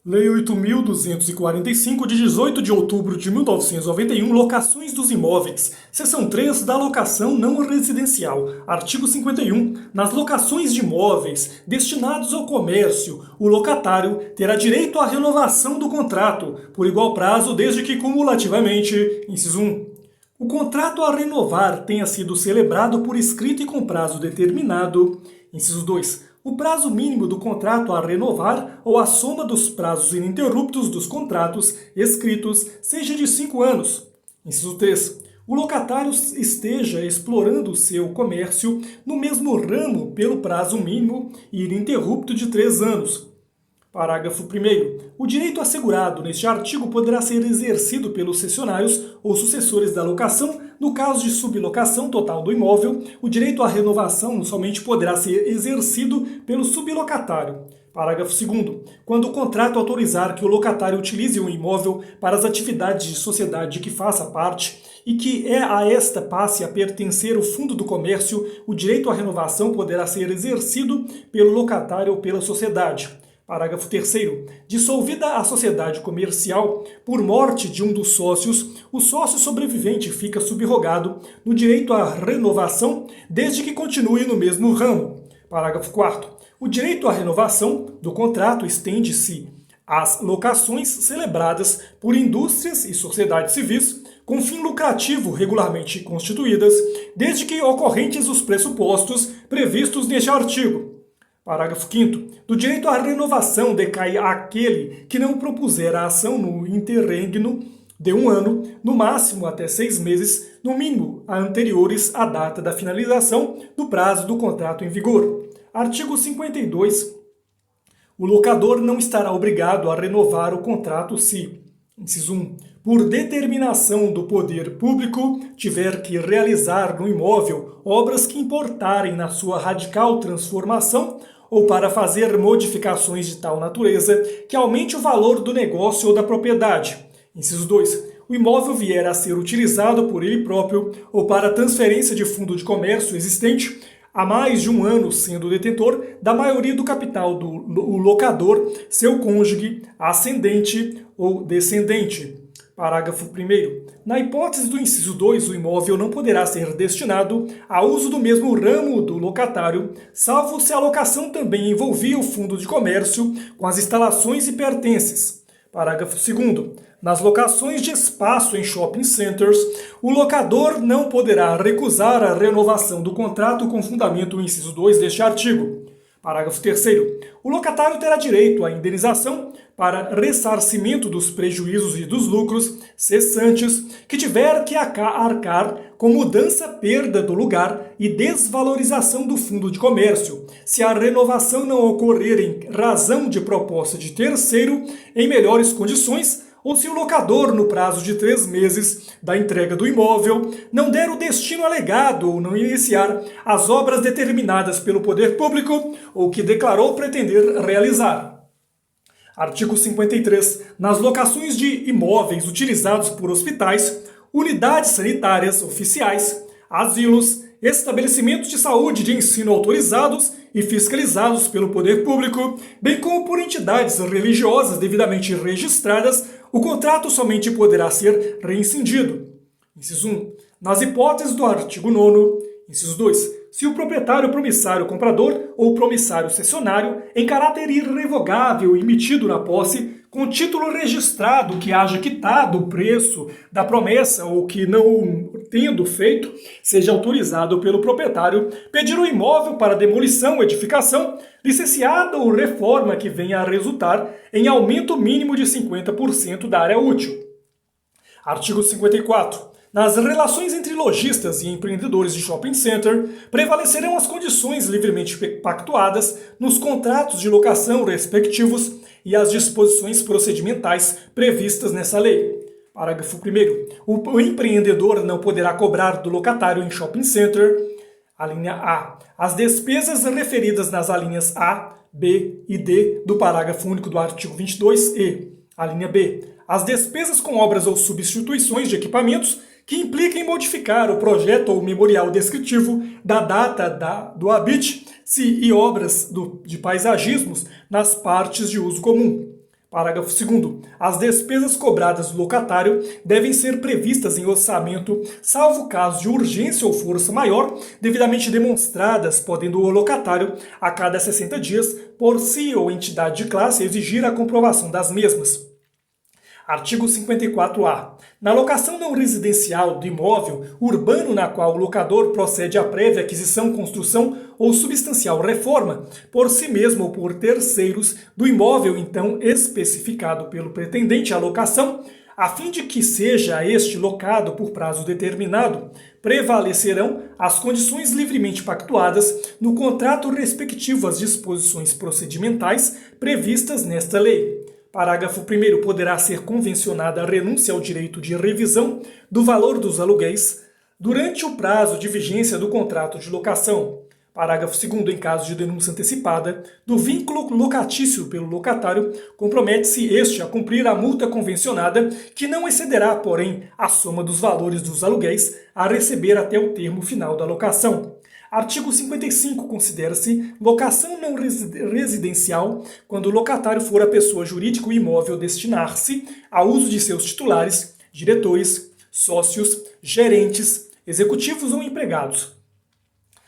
Lei 8.245, de 18 de outubro de 1991, locações dos imóveis. Seção 3 da locação não residencial. Artigo 51. Nas locações de imóveis destinados ao comércio, o locatário terá direito à renovação do contrato, por igual prazo, desde que cumulativamente, inciso 1, o contrato a renovar tenha sido celebrado por escrito e com prazo determinado. Inciso 2. O prazo mínimo do contrato a renovar ou a soma dos prazos ininterruptos dos contratos escritos seja de 5 anos. Inciso 3. O locatário esteja explorando seu comércio no mesmo ramo pelo prazo mínimo e ininterrupto de 3 anos. Parágrafo 1º. O direito assegurado neste artigo poderá ser exercido pelos cessionários ou sucessores da locação. No caso de sublocação total do imóvel, o direito à renovação somente poderá ser exercido pelo sublocatário. Parágrafo 2º. Quando o contrato autorizar que o locatário utilize o imóvel para as atividades de sociedade de que faça parte e que a esta passe a pertencer o fundo do comércio, o direito à renovação poderá ser exercido pelo locatário ou pela sociedade. Parágrafo 3º. Dissolvida a sociedade comercial por morte de um dos sócios, o sócio sobrevivente fica subrogado no direito à renovação desde que continue no mesmo ramo. Parágrafo 4º. O direito à renovação do contrato estende-se às locações celebradas por indústrias e sociedades civis com fim lucrativo regularmente constituídas, desde que ocorrentes os pressupostos previstos neste artigo. Parágrafo 5º. Do direito à renovação decai aquele que não propuser a ação no interregno de 1 ano, no máximo até 6 meses, no mínimo anteriores à data da finalização do prazo do contrato em vigor. Artigo 52. O locador não estará obrigado a renovar o contrato se, inciso 1, por determinação do poder público, tiver que realizar no imóvel obras que importarem na sua radical transformação ou para fazer modificações de tal natureza que aumente o valor do negócio ou da propriedade. Inciso 2. O imóvel vier a ser utilizado por ele próprio ou para transferência de fundo de comércio existente há mais de 1 ano, sendo detentor da maioria do capital do locador, seu cônjuge, ascendente ou descendente. Parágrafo 1º. Na hipótese do inciso 2, o imóvel não poderá ser destinado a uso do mesmo ramo do locatário, salvo se a locação também envolvia o fundo de comércio com as instalações e pertences. Parágrafo 2º. Nas locações de espaço em shopping centers, o locador não poderá recusar a renovação do contrato com fundamento no inciso 2 deste artigo. Parágrafo 3º. O locatário terá direito à indenização para ressarcimento dos prejuízos e dos lucros cessantes que tiver que arcar com mudança, perda do lugar e desvalorização do fundo de comércio, se a renovação não ocorrer em razão de proposta de terceiro em melhores condições, ou se o locador, no prazo de 3 meses da entrega do imóvel, não der o destino alegado ou não iniciar as obras determinadas pelo poder público ou que declarou pretender realizar. Artigo 53. Nas locações de imóveis utilizados por hospitais, unidades sanitárias oficiais, asilos, estabelecimentos de saúde e de ensino autorizados e fiscalizados pelo poder público, bem como por entidades religiosas devidamente registradas, o contrato somente poderá ser rescindido. Inciso 1. Nas hipóteses do artigo 9º, inciso 2. Se o proprietário promissário comprador ou promissário cessionário, em caráter irrevogável emitido na posse, com título registrado que haja quitado o preço da promessa ou que não tendo feito, seja autorizado pelo proprietário pedir o imóvel para demolição ou edificação, licenciada ou reforma que venha a resultar em aumento mínimo de 50% da área útil. Artigo 54. Nas relações entre lojistas e empreendedores de shopping center, prevalecerão as condições livremente pactuadas nos contratos de locação respectivos e as disposições procedimentais previstas nessa lei. Parágrafo 1º. O empreendedor não poderá cobrar do locatário em shopping center, a linha A, as despesas referidas nas alíneas A, B e D do parágrafo único do artigo 22 e, a linha B, as despesas com obras ou substituições de equipamentos que impliquem modificar o projeto ou memorial descritivo da data do habite e obras de paisagismos nas partes de uso comum. Parágrafo 2º. As despesas cobradas do locatário devem ser previstas em orçamento, salvo caso de urgência ou força maior, devidamente demonstradas, podendo o locatário, a cada 60 dias, por si ou entidade de classe, exigir a comprovação das mesmas. Artigo 54-A. Na locação não residencial do imóvel urbano na qual o locador procede à prévia aquisição, construção ou substancial reforma, por si mesmo ou por terceiros, do imóvel então especificado pelo pretendente à locação, a fim de que seja este locado por prazo determinado, prevalecerão as condições livremente pactuadas no contrato respectivo às disposições procedimentais previstas nesta lei. Parágrafo 1º. Poderá ser convencionada a renúncia ao direito de revisão do valor dos aluguéis durante o prazo de vigência do contrato de locação. Parágrafo 2º. Em caso de denúncia antecipada do vínculo locatício pelo locatário, compromete-se este a cumprir a multa convencionada, que não excederá, porém, a soma dos valores dos aluguéis a receber até o termo final da locação. Artigo 55. Considera-se locação não residencial quando o locatário for a pessoa jurídica ou imóvel destinar-se ao uso de seus titulares, diretores, sócios, gerentes, executivos ou empregados.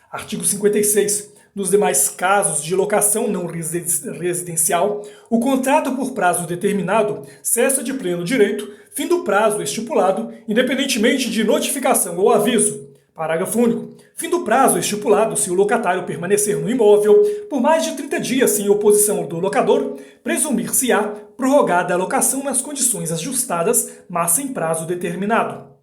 Artigo 56. Nos demais casos de locação não residencial, o contrato por prazo determinado cessa de pleno direito, fim do prazo estipulado, independentemente de notificação ou aviso. Parágrafo único. Fim do prazo estipulado se o locatário permanecer no imóvel por mais de 30 dias sem oposição do locador, presumir-se-á prorrogada a locação nas condições ajustadas, mas sem prazo determinado.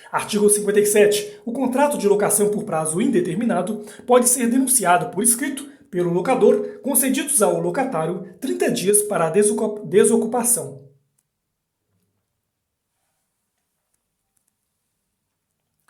Artigo 57. O contrato de locação por prazo indeterminado pode ser denunciado por escrito pelo locador, concedidos ao locatário 30 dias para a desocupação.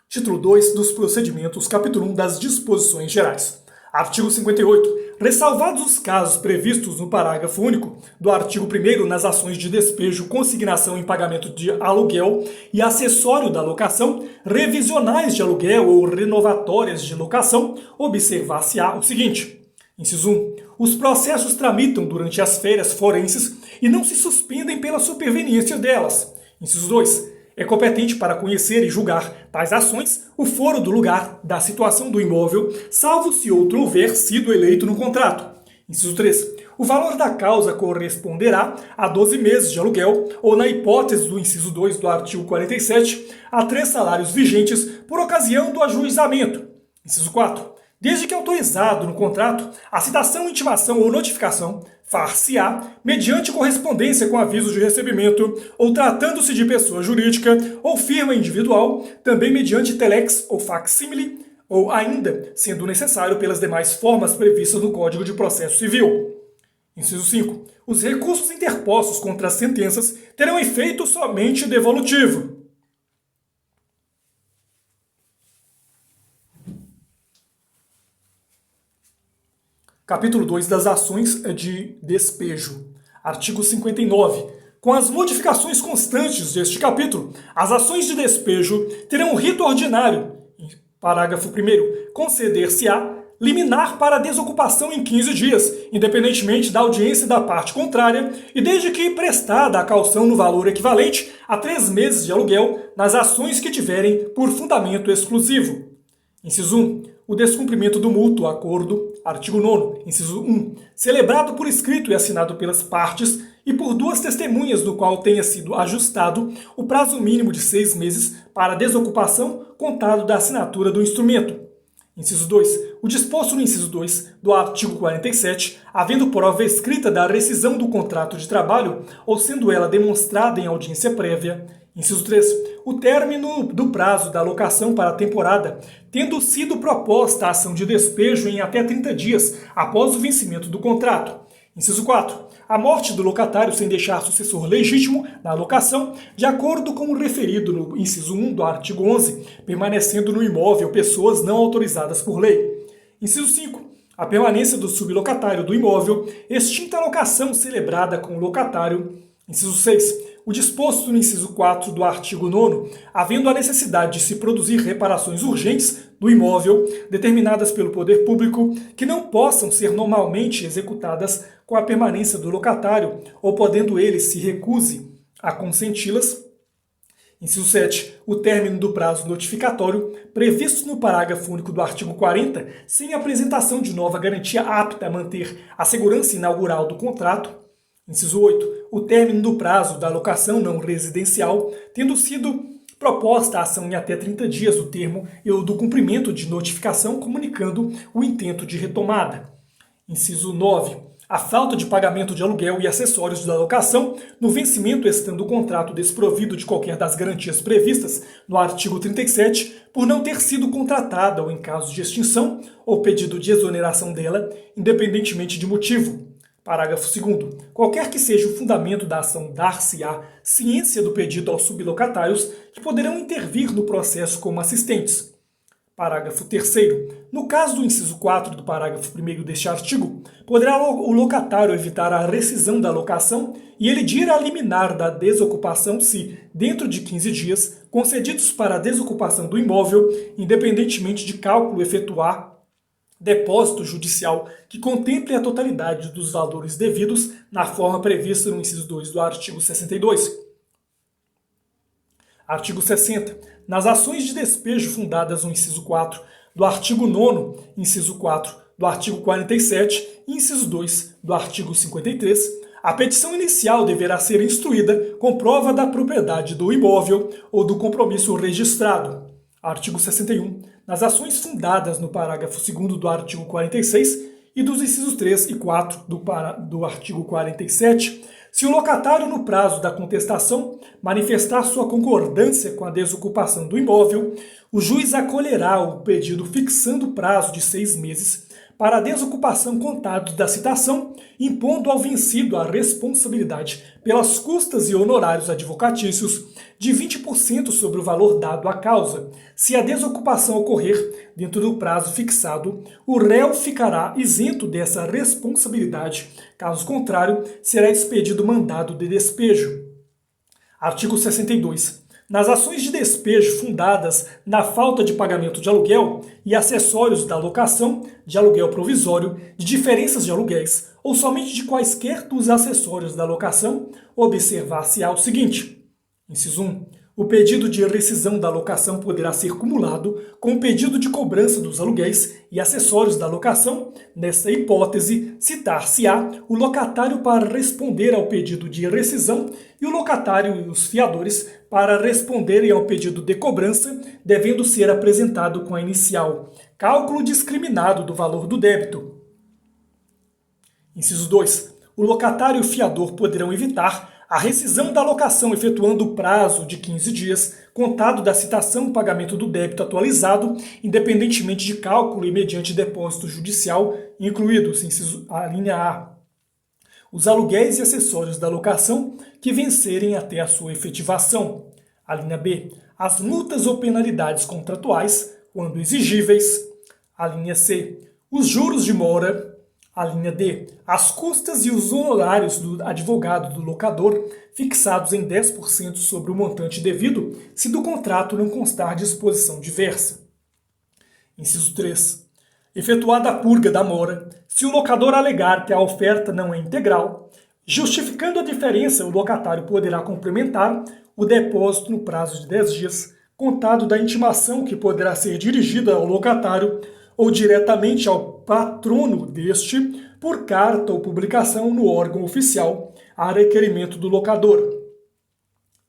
Título 2 dos procedimentos, capítulo 1 das disposições gerais. Artigo 58. Ressalvados os casos previstos no parágrafo único do artigo 1º nas ações de despejo, consignação em pagamento de aluguel e acessório da locação, revisionais de aluguel ou renovatórias de locação, observar-se-á o seguinte. Inciso 1. Os processos tramitam durante as férias forenses e não se suspendem pela superveniência delas. Inciso 2. É competente para conhecer e julgar tais ações o foro do lugar da situação do imóvel, salvo se outro houver sido eleito no contrato. Inciso 3. O valor da causa corresponderá a 12 meses de aluguel ou, na hipótese do inciso 2 do artigo 47, a 3 salários vigentes por ocasião do ajuizamento. Inciso 4. Desde que autorizado no contrato, a citação, intimação ou notificação far-se-á mediante correspondência com aviso de recebimento ou tratando-se de pessoa jurídica ou firma individual, também mediante telex ou facsímile ou ainda, sendo necessário, pelas demais formas previstas no Código de Processo Civil. Inciso 5. Os recursos interpostos contra as sentenças terão efeito somente devolutivo. Capítulo 2 das ações de despejo. Artigo 59. Com as modificações constantes deste capítulo, as ações de despejo terão um rito ordinário. Parágrafo 1º. Conceder-se-á liminar para desocupação em 15 dias, independentemente da audiência da parte contrária, e desde que prestada a caução no valor equivalente a 3 meses de aluguel nas ações que tiverem por fundamento exclusivo. Inciso 1. O descumprimento do mútuo acordo, artigo 9º, inciso 1, celebrado por escrito e assinado pelas partes e por 2 testemunhas no qual tenha sido ajustado o prazo mínimo de 6 meses para desocupação contado da assinatura do instrumento. Inciso 2. O disposto no inciso 2 do artigo 47, havendo prova escrita da rescisão do contrato de trabalho ou sendo ela demonstrada em audiência prévia. Inciso 3. O término do prazo da locação para a temporada, tendo sido proposta a ação de despejo em até 30 dias após o vencimento do contrato. Inciso 4. A morte do locatário sem deixar sucessor legítimo na locação, de acordo com o referido no inciso 1 do artigo 11, permanecendo no imóvel pessoas não autorizadas por lei. Inciso 5. A permanência do sublocatário do imóvel, extinta a locação celebrada com o locatário, Inciso 6. O disposto no inciso 4 do artigo 9º, havendo a necessidade de se produzir reparações urgentes do imóvel, determinadas pelo poder público, que não possam ser normalmente executadas com a permanência do locatário, ou podendo ele se recuse a consenti-las. Inciso 7. O término do prazo notificatório, previsto no parágrafo único do artigo 40, sem apresentação de nova garantia apta a manter a segurança inaugural do contrato. Inciso 8. O término do prazo da locação não residencial, tendo sido proposta a ação em até 30 dias do termo e do cumprimento de notificação comunicando o intento de retomada. Inciso 9. A falta de pagamento de aluguel e acessórios da locação, no vencimento estando o contrato desprovido de qualquer das garantias previstas no artigo 37, por não ter sido contratada ou em caso de extinção ou pedido de exoneração dela, independentemente de motivo. Parágrafo 2º. Qualquer que seja o fundamento da ação, dar-se-á ciência do pedido aos sublocatários, que poderão intervir no processo como assistentes. Parágrafo 3º. No caso do inciso 4 do parágrafo 1º deste artigo, poderá o locatário evitar a rescisão da locação e elidir a liminar da desocupação se, dentro de 15 dias, concedidos para a desocupação do imóvel, independentemente de cálculo efetuar depósito judicial que contemple a totalidade dos valores devidos na forma prevista no inciso 2 do artigo 62. Artigo 60. Nas ações de despejo fundadas no inciso 4 do artigo 9º, inciso 4 do artigo 47 e inciso 2 do artigo 53, a petição inicial deverá ser instruída com prova da propriedade do imóvel ou do compromisso registrado. Artigo 61. Nas ações fundadas no parágrafo 2º do artigo 46 e dos incisos 3 e 4 do artigo 47, se o locatário, no prazo da contestação, manifestar sua concordância com a desocupação do imóvel, o juiz acolherá o pedido fixando o prazo de 6 meses para a desocupação contado da citação, impondo ao vencido a responsabilidade pelas custas e honorários advocatícios de 20% sobre o valor dado à causa. Se a desocupação ocorrer dentro do prazo fixado, o réu ficará isento dessa responsabilidade. Caso contrário, será expedido mandado de despejo. Artigo 62. Nas ações de despejo fundadas na falta de pagamento de aluguel e acessórios da locação, de aluguel provisório, de diferenças de aluguéis ou somente de quaisquer dos acessórios da locação, observar-se-á o seguinte. Inciso 1. O pedido de rescisão da locação poderá ser cumulado com o pedido de cobrança dos aluguéis e acessórios da locação. Nessa hipótese, citar-se-á o locatário para responder ao pedido de rescisão e o locatário e os fiadores para responderem ao pedido de cobrança, devendo ser apresentado com a inicial cálculo discriminado do valor do débito. Inciso 2. O locatário e o fiador poderão evitar a rescisão da locação efetuando o prazo de 15 dias, contado da citação e pagamento do débito atualizado, independentemente de cálculo e mediante depósito judicial, incluídos, a linha A, os aluguéis e acessórios da locação que vencerem até a sua efetivação. A linha B, as multas ou penalidades contratuais, quando exigíveis. A linha C, os juros de mora. A linha D, as custas e os honorários do advogado do locador, fixados em 10% sobre o montante devido, se do contrato não constar disposição diversa. Inciso 3. Efetuada a purga da mora, se o locador alegar que a oferta não é integral, justificando a diferença, o locatário poderá complementar o depósito no prazo de 10 dias, contado da intimação que poderá ser dirigida ao locatário ou diretamente ao patrono deste, por carta ou publicação no órgão oficial, a requerimento do locador.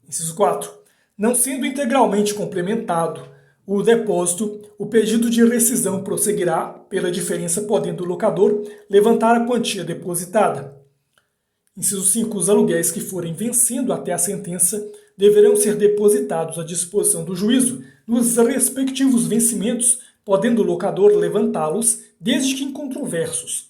Inciso 4. Não sendo integralmente complementado o depósito, o pedido de rescisão prosseguirá pela diferença, podendo o locador levantar a quantia depositada. Inciso 5. Os aluguéis que forem vencendo até a sentença deverão ser depositados à disposição do juízo nos respectivos vencimentos, podendo o locador levantá-los desde que incontroversos.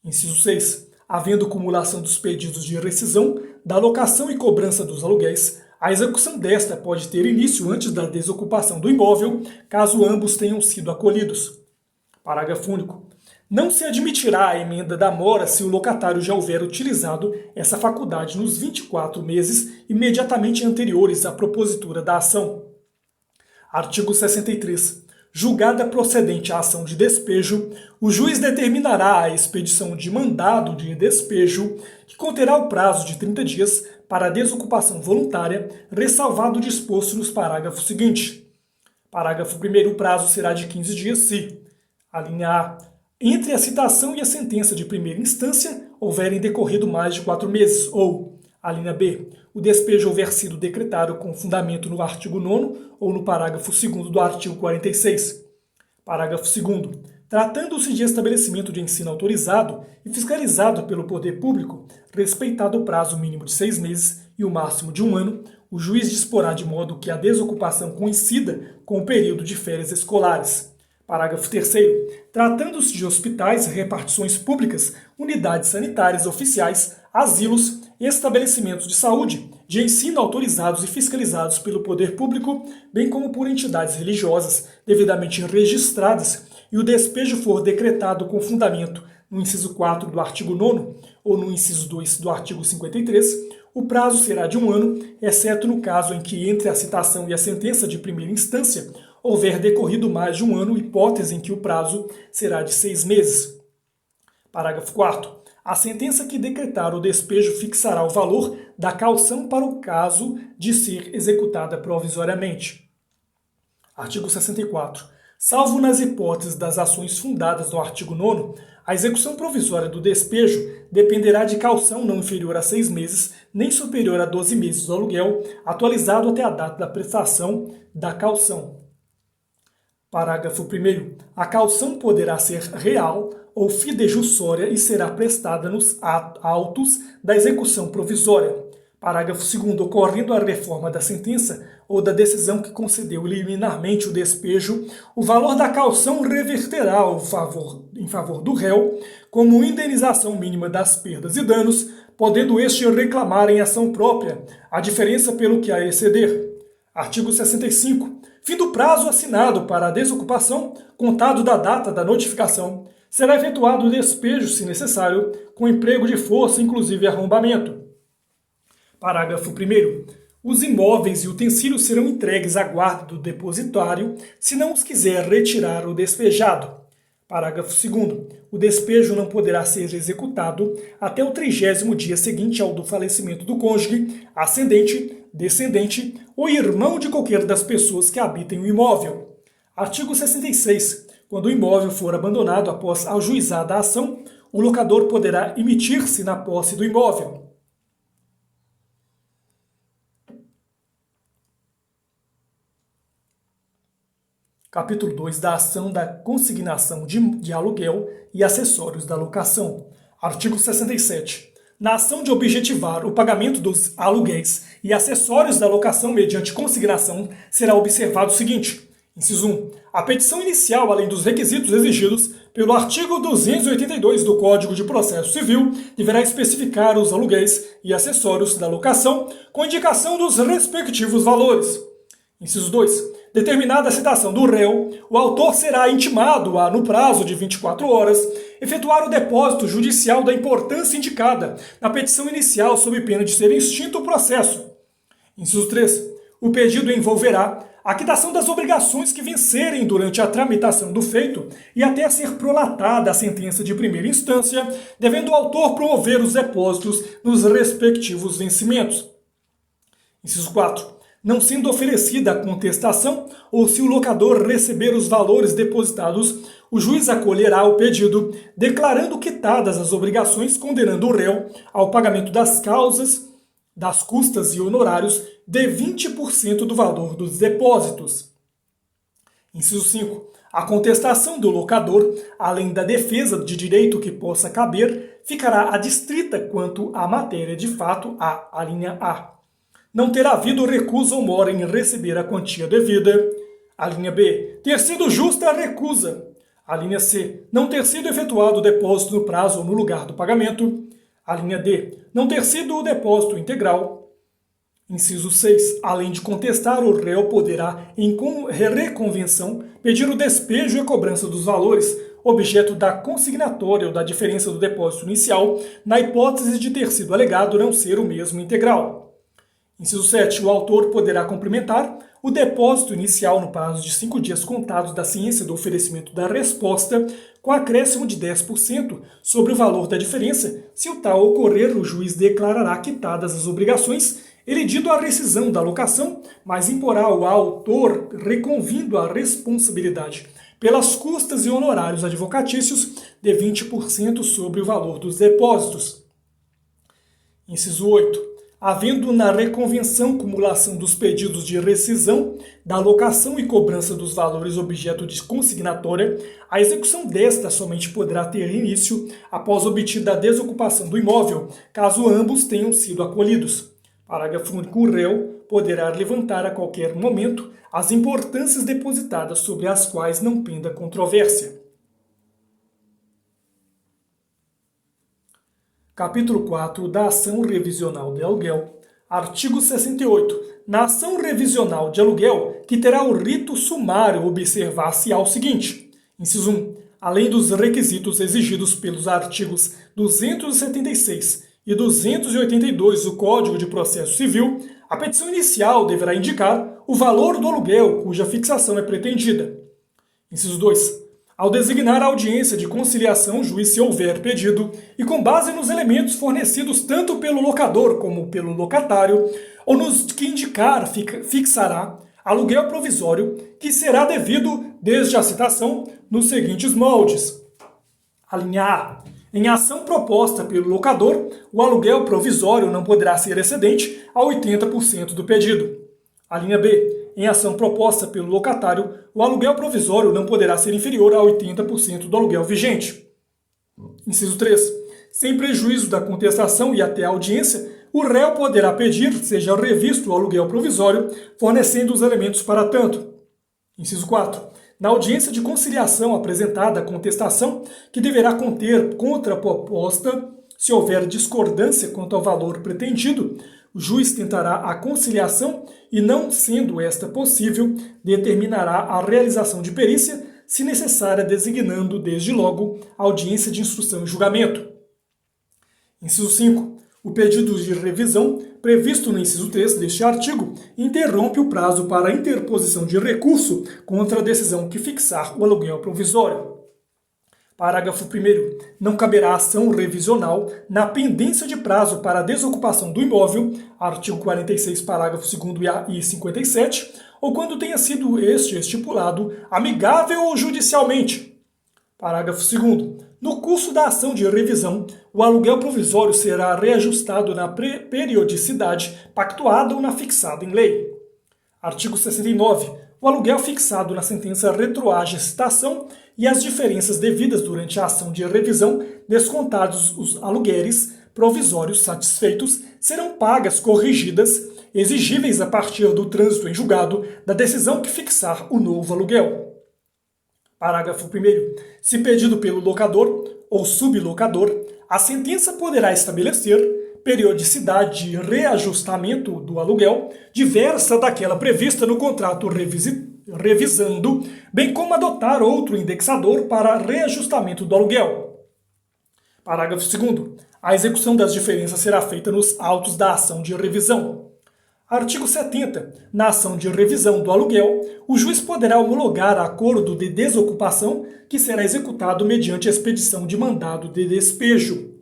Inciso 6. Havendo cumulação dos pedidos de rescisão, da locação e cobrança dos aluguéis, a execução desta pode ter início antes da desocupação do imóvel, caso ambos tenham sido acolhidos. Parágrafo único. Não se admitirá a emenda da mora se o locatário já houver utilizado essa faculdade nos 24 meses imediatamente anteriores à propositura da ação. Artigo 63. Julgada procedente a ação de despejo, o juiz determinará a expedição de mandado de despejo, que conterá o prazo de 30 dias para a desocupação voluntária, ressalvado o disposto nos parágrafos seguintes. Parágrafo 1º, o prazo será de 15 dias se: a linha A, entre a citação e a sentença de primeira instância houverem decorrido mais de 4 meses, ou, a linha B, o despejo houver sido decretado com fundamento no artigo 9º ou no parágrafo 2º do artigo 46. Parágrafo 2º. Tratando-se de estabelecimento de ensino autorizado e fiscalizado pelo poder público, respeitado o prazo mínimo de 6 meses e o máximo de 1 ano, o juiz disporá de modo que a desocupação coincida com o período de férias escolares. Parágrafo 3º. Tratando-se de hospitais, repartições públicas, unidades sanitárias oficiais, asilos, estabelecimentos de saúde, de ensino autorizados e fiscalizados pelo poder público, bem como por entidades religiosas devidamente registradas, e o despejo for decretado com fundamento no inciso 4 do artigo 9º ou no inciso 2 do artigo 53, o prazo será de 1 ano, exceto no caso em que entre a citação e a sentença de primeira instância houver decorrido mais de 1 ano, hipótese em que o prazo será de 6 meses. Parágrafo 4º. A sentença que decretar o despejo fixará o valor da caução para o caso de ser executada provisoriamente. Artigo 64. Salvo nas hipóteses das ações fundadas no artigo 9º, a execução provisória do despejo dependerá de caução não inferior a 6 meses, nem superior a 12 meses do aluguel, atualizado até a data da prestação da caução. Parágrafo 1º. A caução poderá ser real ou fidejussória e será prestada nos autos da execução provisória. Parágrafo 2º. Ocorrendo a reforma da sentença ou da decisão que concedeu liminarmente o despejo, o valor da caução reverterá em favor do réu como indenização mínima das perdas e danos, podendo este reclamar em ação própria a diferença pelo que a exceder. Artigo 65. Fim do prazo assinado para a desocupação, contado da data da notificação, será efetuado o despejo, se necessário, com emprego de força, inclusive arrombamento. Parágrafo 1º. Os imóveis e utensílios serão entregues à guarda do depositário, se não os quiser retirar o despejado. Parágrafo 2º. O despejo não poderá ser executado até o 30º dia seguinte ao do falecimento do cônjuge, ascendente, descendente ou irmão de qualquer das pessoas que habitem o imóvel. Artigo 66. Quando o imóvel for abandonado após ajuizada a ação, o locador poderá emitir-se na posse do imóvel. Capítulo 2 da ação da consignação de aluguel e acessórios da locação. Artigo 67. Na ação de objetivar o pagamento dos aluguéis e acessórios da locação mediante consignação, será observado o seguinte: inciso 1. A petição inicial, além dos requisitos exigidos pelo artigo 282 do Código de Processo Civil, deverá especificar os aluguéis e acessórios da locação com indicação dos respectivos valores. Inciso 2. Determinada a citação do réu, o autor será intimado a, no prazo de 24 horas, efetuar o depósito judicial da importância indicada na petição inicial sob pena de ser extinto o processo. Inciso 3. O pedido envolverá a quitação das obrigações que vencerem durante a tramitação do feito e até ser prolatada a sentença de primeira instância, devendo o autor promover os depósitos nos respectivos vencimentos. Inciso 4. Não sendo oferecida a contestação, ou se o locador receber os valores depositados, o juiz acolherá o pedido, declarando quitadas as obrigações, condenando o réu ao pagamento das causas, das custas e honorários de 20% do valor dos depósitos. Inciso 5. A contestação do locador, além da defesa de direito que possa caber, ficará adstrita quanto à matéria de fato, a linha A. Não ter havido recusa ou mora em receber a quantia devida. A linha B. Ter sido justa a recusa. A linha C. Não ter sido efetuado o depósito no prazo ou no lugar do pagamento. A linha D. Não ter sido o depósito integral. Inciso 6. Além de contestar, o réu poderá, em reconvenção, pedir o despejo e a cobrança dos valores, objeto da consignatória ou da diferença do depósito inicial, na hipótese de ter sido alegado não ser o mesmo integral. Inciso 7. O autor poderá complementar o depósito inicial no prazo de 5 dias contados da ciência do oferecimento da resposta com acréscimo de 10% sobre o valor da diferença. Se o tal ocorrer, o juiz declarará quitadas as obrigações, elidindo a rescisão da locação, mas imporá ao autor reconvindo a responsabilidade pelas custas e honorários advocatícios de 20% sobre o valor dos depósitos. Inciso 8. Havendo na reconvenção cumulação dos pedidos de rescisão, da alocação e cobrança dos valores objeto de consignatória, a execução desta somente poderá ter início após obtida a desocupação do imóvel, caso ambos tenham sido acolhidos. Parágrafo único. O réu poderá levantar a qualquer momento as importâncias depositadas sobre as quais não penda controvérsia. Capítulo 4 da ação revisional de aluguel. Artigo 68. Na ação revisional de aluguel, que terá o rito sumário, observar-se-á o seguinte. Inciso 1. Além dos requisitos exigidos pelos artigos 276 e 282 do Código de Processo Civil, a petição inicial deverá indicar o valor do aluguel cuja fixação é pretendida. Inciso 2. Ao designar a audiência de conciliação, o juiz, se houver pedido, e com base nos elementos fornecidos tanto pelo locador como pelo locatário, ou nos que indicar, fixará aluguel provisório que será devido, desde a citação, nos seguintes moldes. A linha A. Em ação proposta pelo locador, o aluguel provisório não poderá ser excedente a 80% do pedido. A linha B. Em ação proposta pelo locatário, o aluguel provisório não poderá ser inferior a 80% do aluguel vigente. Inciso 3. Sem prejuízo da contestação e até a audiência, o réu poderá pedir seja revisto o aluguel provisório, fornecendo os elementos para tanto. Inciso 4. Na audiência de conciliação apresentada a contestação, que deverá conter contraproposta, se houver discordância quanto ao valor pretendido, o juiz tentará a conciliação e, não sendo esta possível, determinará a realização de perícia, se necessária, designando, desde logo, a audiência de instrução e julgamento. Inciso 5. O pedido de revisão, previsto no inciso 3 deste artigo, interrompe o prazo para a interposição de recurso contra a decisão que fixar o aluguel provisório. Parágrafo 1º. Não caberá ação revisional na pendência de prazo para a desocupação do imóvel, artigo 46, parágrafo 2º e 57, ou quando tenha sido este estipulado amigável ou judicialmente. Parágrafo 2º. No curso da ação de revisão, o aluguel provisório será reajustado na periodicidade pactuada ou na fixada em lei. Artigo 69. O aluguel fixado na sentença retroage a citação e as diferenças devidas durante a ação de revisão, descontados os aluguéis provisórios satisfeitos, serão pagas corrigidas, exigíveis a partir do trânsito em julgado da decisão que fixar o novo aluguel. Parágrafo 1º. Se pedido pelo locador ou sublocador, a sentença poderá estabelecer periodicidade de reajustamento do aluguel diversa daquela prevista no contrato revisando, bem como adotar outro indexador para reajustamento do aluguel. Parágrafo 2º. A execução das diferenças será feita nos autos da ação de revisão. Artigo 70. Na ação de revisão do aluguel, o juiz poderá homologar acordo de desocupação que será executado mediante a expedição de mandado de despejo.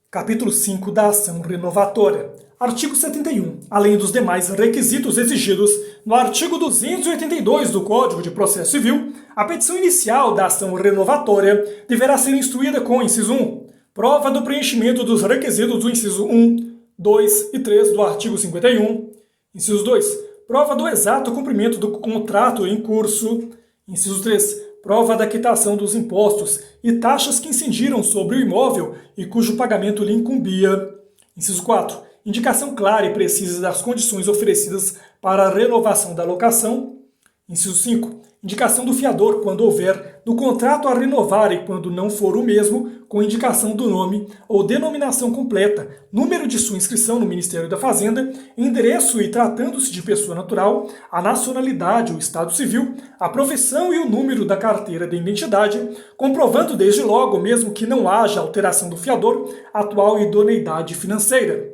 Capítulo 5 da ação renovatória. Artigo 71. Além dos demais requisitos exigidos no artigo 282 do Código de Processo Civil, a petição inicial da ação renovatória deverá ser instruída com, inciso 1, prova do preenchimento dos requisitos do inciso 1, 2 e 3 do artigo 51. Inciso 2, prova do exato cumprimento do contrato em curso. Inciso 3, prova da quitação dos impostos e taxas que incidiram sobre o imóvel e cujo pagamento lhe incumbia. Inciso 4, indicação clara e precisa das condições oferecidas para a renovação da locação. Inciso 5. Indicação do fiador quando houver no contrato a renovar e quando não for o mesmo, com indicação do nome ou denominação completa, número de sua inscrição no Ministério da Fazenda, endereço e, tratando-se de pessoa natural, a nacionalidade ou estado civil, a profissão e o número da carteira de identidade, comprovando desde logo, mesmo que não haja alteração do fiador, a atual idoneidade financeira.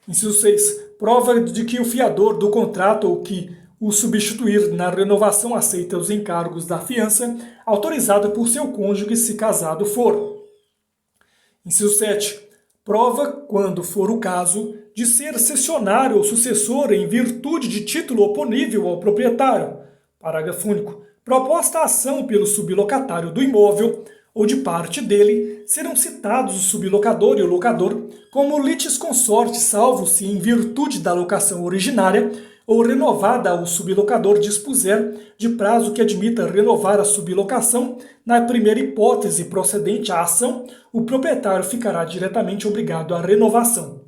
Inciso 6. Prova de que o fiador do contrato ou que o substituir na renovação aceita os encargos da fiança, autorizada por seu cônjuge se casado for. Inciso 7. Prova, quando for o caso, de ser cessionário ou sucessor em virtude de título oponível ao proprietário. Parágrafo único. Proposta a ação pelo sublocatário do imóvel ou de parte dele, serão citados o sublocador e o locador como litisconsorte, salvo se, em virtude da locação originária, ou renovada o sublocador dispuser de prazo que admita renovar a sublocação, na primeira hipótese procedente à ação, o proprietário ficará diretamente obrigado à renovação.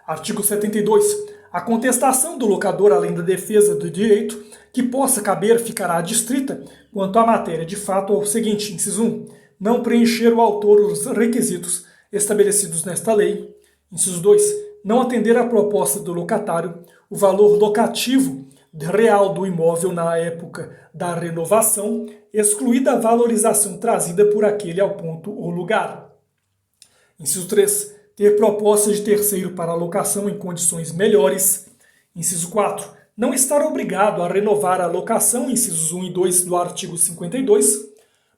Artigo 72. A contestação do locador, além da defesa do direito que possa caber, ficará adstrita quanto à matéria de fato ao seguinte: inciso 1. Não preencher o autor os requisitos estabelecidos nesta lei. Inciso 2. Não atender à proposta do locatário, o valor locativo real do imóvel na época da renovação, excluída a valorização trazida por aquele ao ponto ou lugar. Inciso 3. Ter proposta de terceiro para alocação em condições melhores. Inciso 4. Não estar obrigado a renovar a locação, incisos 1 e 2 do artigo 52.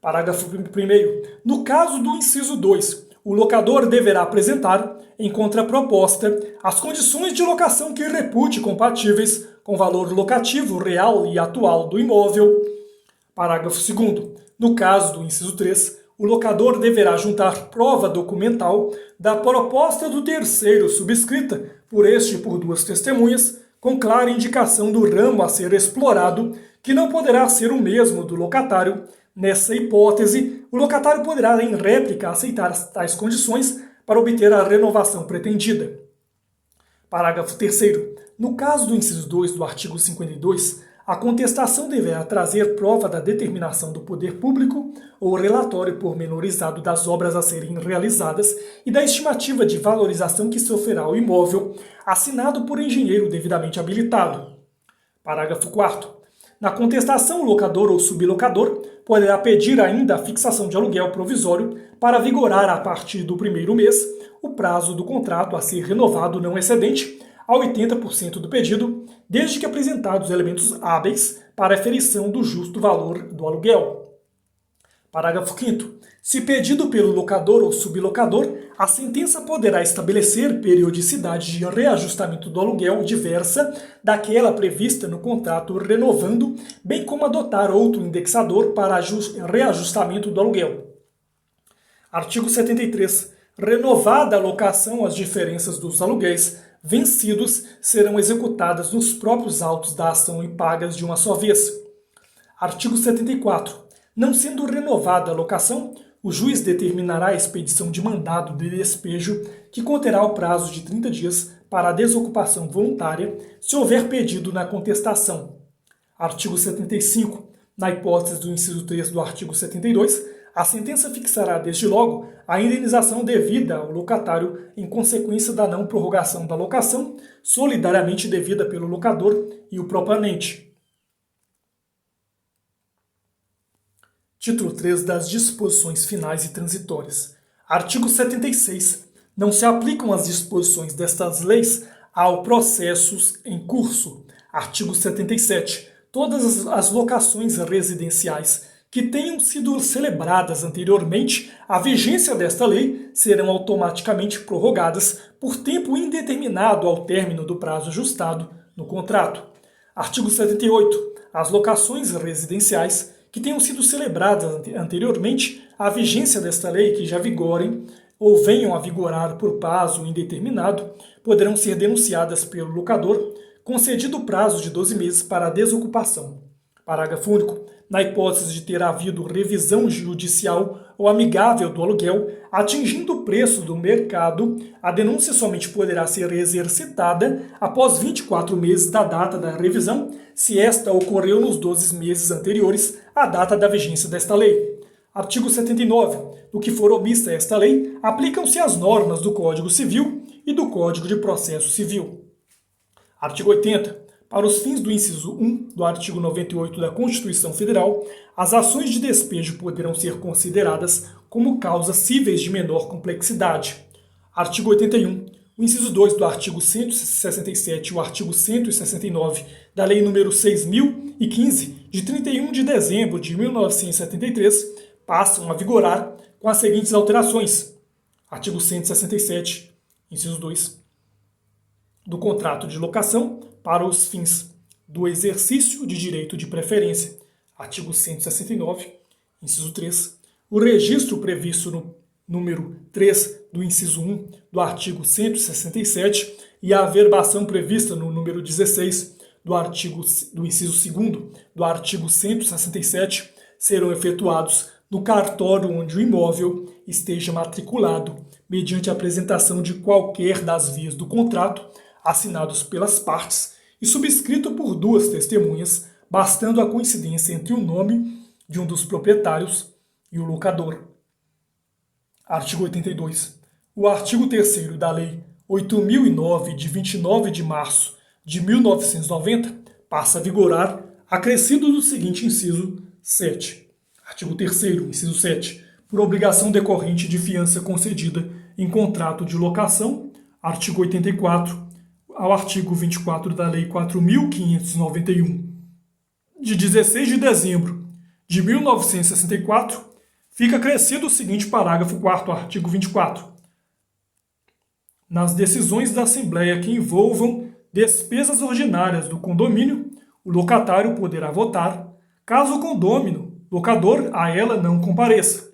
Parágrafo 1º. No caso do inciso 2, o locador deverá apresentar, em contraproposta, as condições de locação que repute compatíveis com o valor locativo real e atual do imóvel. Parágrafo 2º. No caso do inciso 3, o locador deverá juntar prova documental da proposta do terceiro subscrita por este e por duas testemunhas, com clara indicação do ramo a ser explorado, que não poderá ser o mesmo do locatário. Nessa hipótese, o locatário poderá, em réplica, aceitar tais condições para obter a renovação pretendida. Parágrafo 3º. No caso do inciso 2 do artigo 52, a contestação deverá trazer prova da determinação do poder público ou relatório pormenorizado das obras a serem realizadas e da estimativa de valorização que sofrerá o imóvel, assinado por engenheiro devidamente habilitado. Parágrafo 4º. Na contestação, o locador ou sublocador poderá pedir ainda a fixação de aluguel provisório para vigorar a partir do primeiro mês o prazo do contrato a ser renovado não excedente a 80% do pedido, desde que apresentados elementos hábeis para aferição do justo valor do aluguel. Parágrafo 5º. Se pedido pelo locador ou sublocador, a sentença poderá estabelecer periodicidade de reajustamento do aluguel diversa daquela prevista no contrato renovando, bem como adotar outro indexador para reajustamento do aluguel. Artigo 73. Renovada a locação, as diferenças dos aluguéis vencidos serão executadas nos próprios autos da ação e pagas de uma só vez. Artigo 74. Não sendo renovada a locação, o juiz determinará a expedição de mandado de despejo que conterá o prazo de 30 dias para a desocupação voluntária, se houver pedido na contestação. Artigo 75. Na hipótese do inciso 3 do artigo 72, a sentença fixará desde logo a indenização devida ao locatário em consequência da não prorrogação da locação, solidariamente devida pelo locador e o proponente. Título 3 das disposições finais e transitórias. Artigo 76. Não se aplicam as disposições destas leis ao processos em curso. Artigo 77. Todas as locações residenciais que tenham sido celebradas anteriormente à vigência desta lei serão automaticamente prorrogadas por tempo indeterminado ao término do prazo ajustado no contrato. Artigo 78. As locações residenciais que tenham sido celebradas anteriormente à vigência desta lei, que já vigorem ou venham a vigorar por prazo indeterminado, poderão ser denunciadas pelo locador, concedido o prazo de 12 meses para a desocupação. Parágrafo único. Na hipótese de ter havido revisão judicial ou amigável do aluguel, atingindo o preço do mercado, a denúncia somente poderá ser exercitada após 24 meses da data da revisão, se esta ocorreu nos 12 meses anteriores à data da vigência desta lei. Artigo 79. No que for omissa esta lei, aplicam-se as normas do Código Civil e do Código de Processo Civil. Artigo 80. Para os fins do inciso 1 do artigo 98 da Constituição Federal, as ações de despejo poderão ser consideradas como causas cíveis de menor complexidade. Artigo 81. O inciso 2 do artigo 167 e o artigo 169 da Lei nº 6.015, de 31 de dezembro de 1973, passam a vigorar com as seguintes alterações. Artigo 167, inciso 2, do contrato de locação para os fins do exercício de direito de preferência. Artigo 169, inciso 3. O registro previsto no número 3 do inciso 1 do artigo 167 e a averbação prevista no número 16 do inciso 2º do artigo 167 serão efetuados no cartório onde o imóvel esteja matriculado, mediante a apresentação de qualquer das vias do contrato, assinados pelas partes e subscrito por 2 testemunhas, bastando a coincidência entre o nome de um dos proprietários e o locador. Artigo 82. O artigo 3º da Lei 8.009, de 29 de março de 1990, passa a vigorar, acrescido do seguinte inciso 7. Artigo 3º, inciso 7. Por obrigação decorrente de fiança concedida em contrato de locação, artigo 84, ao artigo 24 da Lei 4.591, de 16 de dezembro de 1964, fica acrescido o seguinte parágrafo 4º, artigo 24. Nas decisões da Assembleia que envolvam despesas ordinárias do condomínio, o locatário poderá votar, caso o locador a ela não compareça.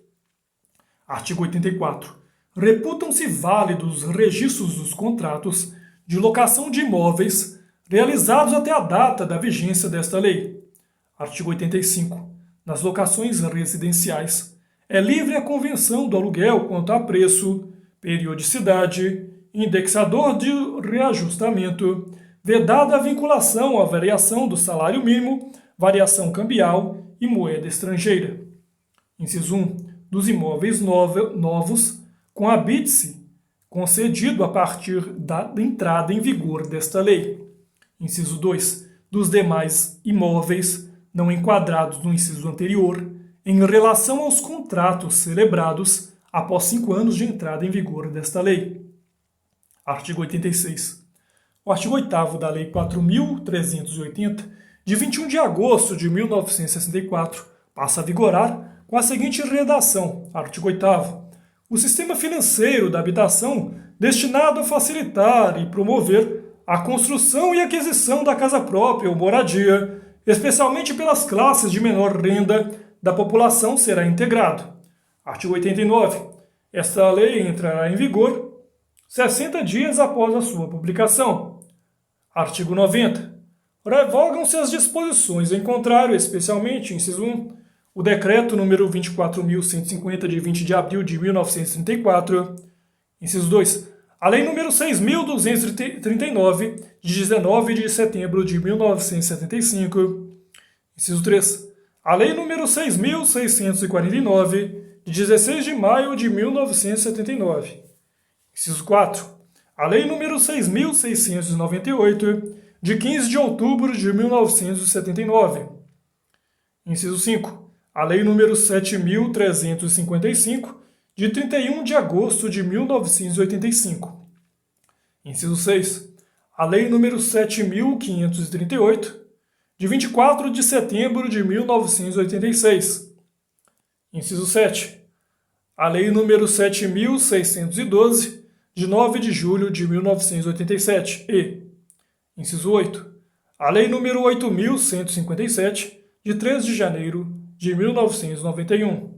Artigo 84. Reputam-se válidos os registros dos contratos de locação de imóveis realizados até a data da vigência desta lei. Artigo 85. Nas locações residenciais, é livre a convenção do aluguel quanto a preço, periodicidade, indexador de reajustamento, vedada a vinculação à variação do salário mínimo, variação cambial e moeda estrangeira. Inciso 1. Dos imóveis novos, com habite-se concedido a partir da entrada em vigor desta lei. Inciso 2. Dos demais imóveis não enquadrados no inciso anterior, em relação aos contratos celebrados após 5 anos de entrada em vigor desta lei. Artigo 86. O artigo 8º da Lei 4.380, de 21 de agosto de 1964, passa a vigorar com a seguinte redação. Artigo 8º. O sistema financeiro da habitação destinado a facilitar e promover a construção e aquisição da casa própria ou moradia, especialmente pelas classes de menor renda da população, será integrado. Artigo 89. Esta lei entrará em vigor 60 dias após a sua publicação. Artigo 90. Revogam-se as disposições em contrário, especialmente, inciso 1, o Decreto número 24.150, de 20 de abril de 1934, inciso 2, a Lei número 6.239, de 19 de setembro de 1975, inciso 3, a Lei número 6.649, de 16 de maio de 1979, inciso 4, a Lei número 6.698, de 15 de outubro de 1979, inciso 5, a Lei nº 7.355, de 31 de agosto de 1985. Inciso 6. A Lei nº 7.538, de 24 de setembro de 1986. Inciso 7. A Lei nº 7.612, de 9 de julho de 1987. E, inciso 8. A Lei nº 8.157, de 3 de janeiro de 1991.